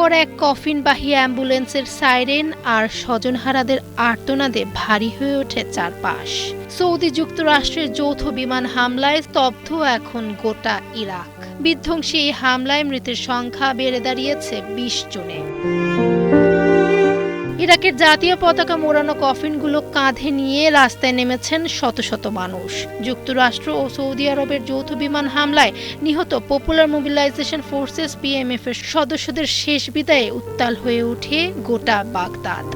পর এক কফিনবাহী অ্যাম্বুলেন্সের সাইরেন আর স্বজনহারাদের আর্তনাদে ভারী হয়ে ওঠে চারপাশ। সৌদি যুক্তরাষ্ট্রের যৌথ বিমান হামলায় স্তব্ধ এখন গোটা ইরাক। বিধ্বংসী এই হামলায় মৃতের সংখ্যা বেড়ে দাঁড়িয়েছে ২০ জনে। ইরাকের জাতীয় পতাকা মোড়ানো কফিনগুলো কাঁধে নিয়ে রাস্তায় নেমেছেন শত শত মানুষ। যুক্তরাষ্ট্র ও সৌদি আরবের যৌথ বিমান হামলায় নিহত পপুলার মোবিলাইজেশন ফোর্সেস PMF এর সদস্যদের শেষ বিদায়ে উত্তাল হয়ে ওঠে গোটা বাগদাদ।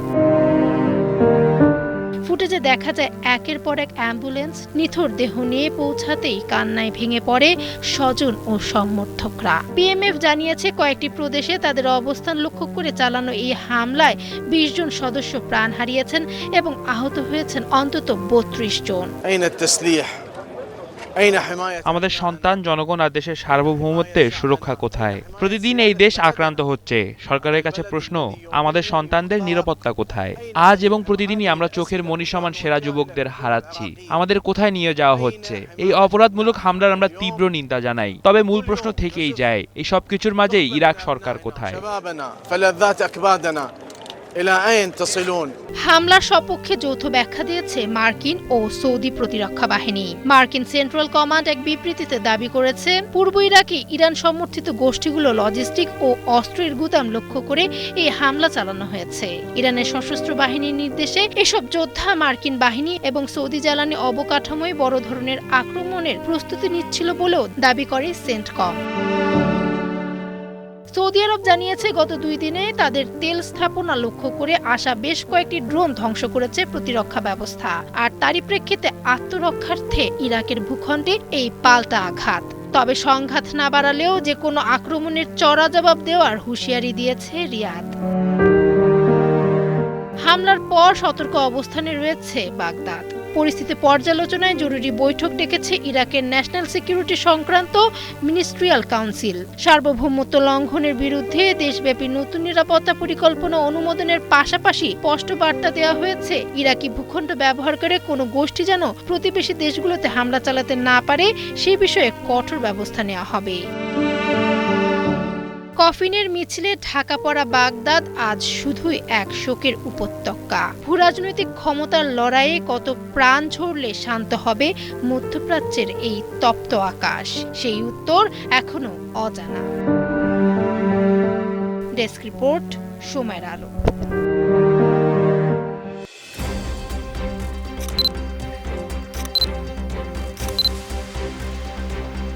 ফুটেজে দেখা যায় একের পর এক অ্যাম্বুলেন্স নিথর দেহ নিয়ে পৌঁছাতেই কান্নায় ভেঙে পড়ে স্বজন ও সমর্থকরা। PMF জানিয়েছে কয়েকটি প্রদেশে তাদের অবস্থান লক্ষ্য করে চালানো এই হামলায় ২০ জন সদস্য প্রাণ হারিয়েছেন এবং আহত হয়েছেন অন্তত ৩২ জন। আমাদের সন্তান, জনগণ আর দেশের সার্বভৌমত্বের সুরক্ষা কোথায়? প্রতিদিন এই দেশ আক্রান্ত হচ্ছে। সরকারের কাছে প্রশ্ন, আমাদের সন্তানদের নিরাপত্তা কোথায়? আজ এবং প্রতিদিনই আমরা চোখের মণি সমান সেরা যুবকদের হারাচ্ছি। আমাদের কোথায় নিয়ে যাওয়া হচ্ছে? এই অপরাধমূলক হামলার আমরা তীব্র নিন্দা জানাই। তবে মূল প্রশ্ন থেকেই যায়, এই সব কিছুর মাঝে ইরাক সরকার কোথায়? হামলার সপক্ষে যৌথ ব্যাখ্যা দিয়েছে মার্কিন ও সৌদি প্রতিরক্ষা বাহিনী। মার্কিন সেন্ট্রাল কমান্ড এক বিবৃতিতে দাবি করেছে, পূর্ব ইরাকে ইরান সমর্থিত গোষ্ঠীগুলো লজিস্টিক ও অস্ত্রের গুদাম লক্ষ্য করে এই হামলা চালানো হয়েছে। ইরানের সশস্ত্র বাহিনীর নির্দেশে এসব যোদ্ধা মার্কিন বাহিনী এবং সৌদি জ্বালানি অবকাঠামোয় বড় ধরনের আক্রমণের প্রস্তুতি নিচ্ছিল বলেও দাবি করে সেন্টকম। সৌদি আরব জানিয়েছে গত ২ দিনে তাদের তেল স্থাপনা লক্ষ্য করে আসা বেশ কয়েকটি ড্রোন ধ্বংস করেছে প্রতিরক্ষা ব্যবস্থা। আর তারই প্রেক্ষিতে আত্মরক্ষার্থে ইরাকের ভূখণ্ডে এই পাল্টা আঘাত। তবে সংঘাত না বাড়ালেও যে কোনো আক্রমণের চড়া জবাব দেওয়ার হুঁশিয়ারি দিয়েছে রিয়াদ। হামলার পর সতর্ক অবস্থানে রয়েছে বাগদাদ। পরিস্থিতি পর্যালোচনায় জরুরি বৈঠক ডেকেছে ইরাকের ন্যাশনাল সিকিউরিটি সংক্রান্ত মিনিস্ট্রিয়াল কাউন্সিল। সার্বভৌমত্ব লঙ্ঘনের বিরুদ্ধে দেশব্যাপী নতুন নিরাপত্তা পরিকল্পনা অনুমোদনের পাশাপাশি স্পষ্ট বার্তা দেওয়া হয়েছে, ইরাকি ভূখণ্ড ব্যবহার করে কোনো গোষ্ঠী যেন প্রতিবেশী দেশগুলোতে হামলা চালাতে না পারে সেই বিষয়ে কঠোর ব্যবস্থা নেওয়া হবে। কফিনের মিছিলে ঢাকা পড়া বাগদাদ আজ শুধুই এক শোকের উপত্যকা। ভূরাজনৈতিক ক্ষমতার লড়াইয়ে কত প্রাণ ঝরলে শান্ত হবে মধ্যপ্রাচ্যের এই তপ্ত আকাশ, সেই উত্তর এখনো অজানা। ডেস্ক রিপোর্ট, সময়ের আলো।